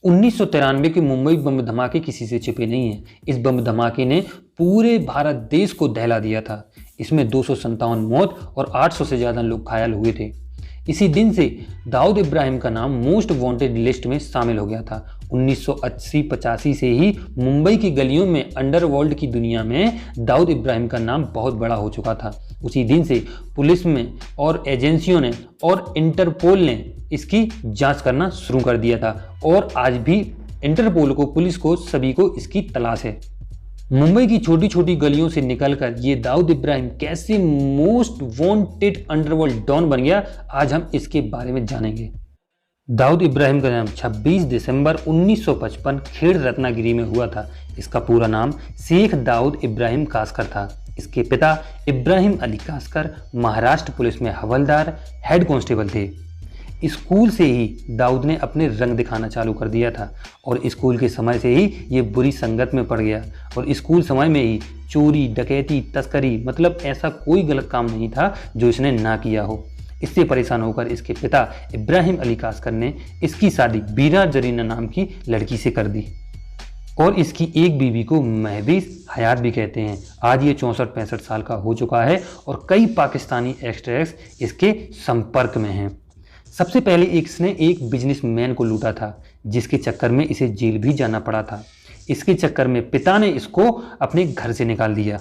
1993 के मुंबई बम धमाके किसी से छिपे नहीं हैं। इस बम धमाके ने पूरे भारत देश को दहला दिया था। इसमें 257 मौत और 800 से ज़्यादा लोग घायल हुए थे। इसी दिन से दाऊद इब्राहिम का नाम मोस्ट वांटेड लिस्ट में शामिल हो गया था। 1980-85 से ही मुंबई की गलियों में अंडरवर्ल्ड की दुनिया में दाऊद इब्राहिम का नाम बहुत बड़ा हो चुका था। उसी दिन से पुलिस में और एजेंसियों ने और इंटरपोल ने इसकी जांच करना शुरू कर दिया था और आज भी इंटरपोल को, पुलिस को, सभी को इसकी तलाश है। मुंबई की छोटी छोटी गलियों से निकलकर ये दाऊद इब्राहिम कैसे मोस्ट वांटेड अंडरवर्ल्ड डॉन बन गया, आज हम इसके बारे में जानेंगे। दाऊद इब्राहिम का जन्म 26 दिसंबर 1955 खेड़ रत्नागिरी में हुआ था। इसका पूरा नाम शेख दाऊद इब्राहिम कासकर था। इसके पिता इब्राहिम अली कासकर महाराष्ट्र पुलिस में हवलदार हेड कांस्टेबल थे। स्कूल से ही दाऊद ने अपने रंग दिखाना चालू कर दिया था और स्कूल के समय से ही ये बुरी संगत में पड़ गया और स्कूल समय में ही चोरी, डकैती, तस्करी, मतलब ऐसा कोई गलत काम नहीं था जो इसने ना किया हो। इससे परेशान होकर इसके पिता इब्राहिम अली कासकर ने इसकी शादी बीरा जरीना नाम की लड़की से कर दी और इसकी एक बीवी को महवीस हयात भी कहते हैं। आज ये 64-65 साल का हो चुका है और कई पाकिस्तानी एक्ट्रेस इसके संपर्क में हैं। सबसे पहले इसने एक बिजनेसमैन को लूटा था जिसके चक्कर में इसे जेल भी जाना पड़ा था। इसके चक्कर में पिता ने इसको अपने घर से निकाल दिया।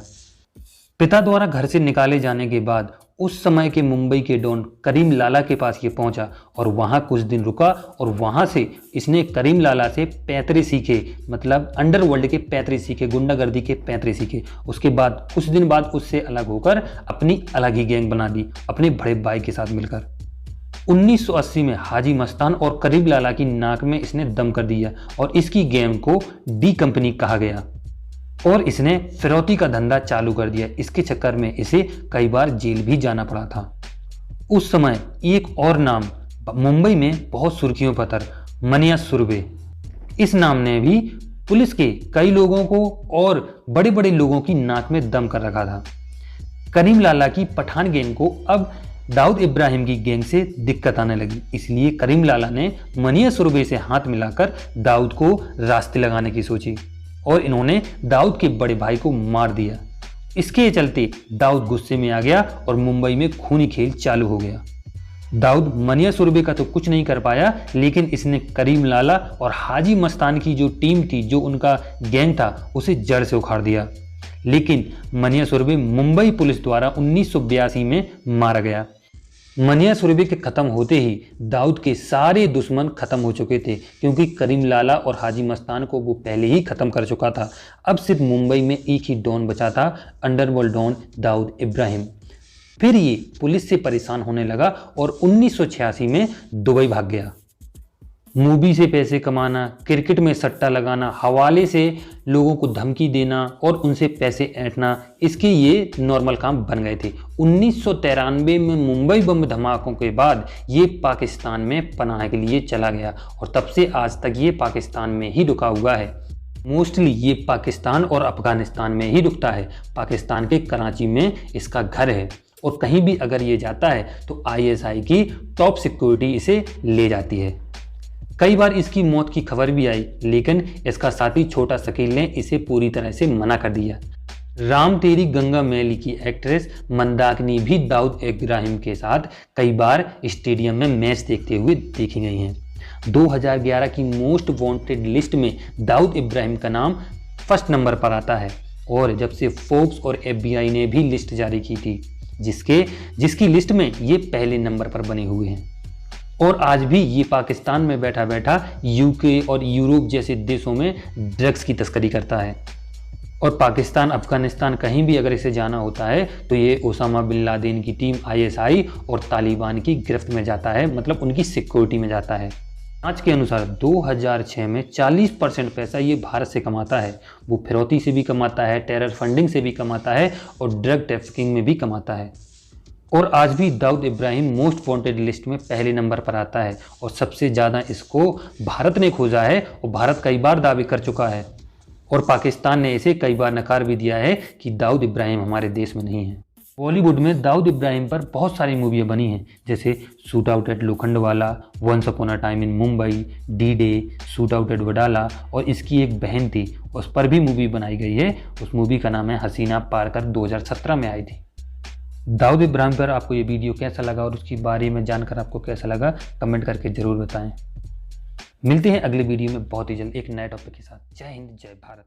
पिता द्वारा घर से निकाले जाने के बाद उस समय के मुंबई के डॉन करीम लाला के पास ये पहुंचा और वहां कुछ दिन रुका और वहां से इसने करीम लाला से पैतरे सीखे, मतलब अंडरवर्ल्ड के पैतरे सीखे, गुंडागर्दी के पैतरे सीखे। उसके बाद कुछ दिन बाद उससे अलग होकर अपनी अलग ही गैंग बना दी अपने बड़े भाई के साथ मिलकर। 1980 में हाजी मस्तान और करीम लाला की नाक में इसने दम कर दिया और इसकी गैंग को डी कंपनी कहा गया और इसने फिरौती का धंधा चालू कर दिया। इसके चक्कर में इसे कई बार जेल भी जाना पड़ा था। उस समय एक और नाम मुंबई में बहुत सुर्खियों पर था, मनिया सुरभि। इस नाम ने भी पुलिस के कई लोगों को और बड़े बड़े लोगों की नाक में दम कर रखा था। करीम लाला की पठान गैंग को अब दाऊद इब्राहिम की गैंग से दिक्कत आने लगी, इसलिए करीम लाला ने मनिया सुरभि से हाथ मिलाकर दाऊद को रास्ते लगाने की सोची और इन्होंने दाऊद के बड़े भाई को मार दिया। इसके चलते दाऊद गुस्से में आ गया और मुंबई में खूनी खेल चालू हो गया। दाऊद मनिया सुरभि का तो कुछ नहीं कर पाया, लेकिन इसने करीम लाला और हाजी मस्तान की जो टीम थी, जो उनका गैंग था, उसे जड़ से उखाड़ दिया। लेकिन मनिया सुरभि मुंबई पुलिस द्वारा 1982 में मारा गया। मनिया सुरभि के खत्म होते ही दाऊद के सारे दुश्मन खत्म हो चुके थे, क्योंकि करीम लाला और हाजी मस्तान को वो पहले ही खत्म कर चुका था। अब सिर्फ मुंबई में एक ही डॉन बचा था, अंडरवर्ल्ड डॉन दाऊद इब्राहिम। फिर ये पुलिस से परेशान होने लगा और 1986 में दुबई भाग गया। मूवी से पैसे कमाना, क्रिकेट में सट्टा लगाना, हवाले से लोगों को धमकी देना और उनसे पैसे ऐंठना, इसके ये नॉर्मल काम बन गए थे। 1993 में मुंबई बम धमाकों के बाद ये पाकिस्तान में पनाह के लिए चला गया और तब से आज तक ये पाकिस्तान में ही रुका हुआ है। मोस्टली ये पाकिस्तान और अफगानिस्तान में ही रुकता है। पाकिस्तान के कराची में इसका घर है और कहीं भी अगर ये जाता है तो ISI की टॉप सिक्योरिटी इसे ले जाती है। कई बार इसकी मौत की खबर भी आई, लेकिन इसका साथी छोटा शकील ने इसे पूरी तरह से मना कर दिया। राम तेरी गंगा मैली की एक्ट्रेस मंदाकिनी भी दाऊद इब्राहिम के साथ कई बार स्टेडियम में मैच देखते हुए देखी गई हैं। 2011 की मोस्ट वांटेड लिस्ट में दाऊद इब्राहिम का नाम फर्स्ट नंबर पर आता है और जब से फोर्ब्स और FBI ने भी लिस्ट जारी की थी, जिसकी लिस्ट में ये पहले नंबर पर बने हुए हैं। और आज भी ये पाकिस्तान में बैठा बैठा UK और यूरोप जैसे देशों में ड्रग्स की तस्करी करता है और पाकिस्तान, अफगानिस्तान कहीं भी अगर इसे जाना होता है तो ये ओसामा बिन लादेन की टीम ISI और तालिबान की गिरफ्त में जाता है, मतलब उनकी सिक्योरिटी में जाता है। जांच के अनुसार 2006 में 40% पैसा ये भारत से कमाता है। वो फिरौती से भी कमाता है, टेरर फंडिंग से भी कमाता है और ड्रग ट्रैफिकिंग में भी कमाता है। और आज भी Dawood Ibrahim most wanted list में पहले नंबर पर आता है और सबसे ज़्यादा इसको भारत ने खोजा है और भारत कई बार दावे कर चुका है और पाकिस्तान ने इसे कई बार नकार भी दिया है कि दाऊद इब्राहिम हमारे देश में नहीं है। बॉलीवुड में दाऊद इब्राहिम पर बहुत सारी मूवियाँ बनी हैं, जैसे shoot out at Lokhandwala, once upon a time in Mumbai, D day, shoot out at Wadala, और इसकी एक बहन थी, उस पर भी मूवी बनाई गई है। उस मूवी का नाम है हसीना पारकर, 2017 में आई थी। दाऊद इब्राहिम पर आपको ये वीडियो कैसा लगा और उसके बारे में जानकर आपको कैसा लगा, कमेंट करके ज़रूर बताएं। मिलते हैं अगले वीडियो में बहुत ही जल्द एक नए टॉपिक के साथ। जय हिंद, जय भारत।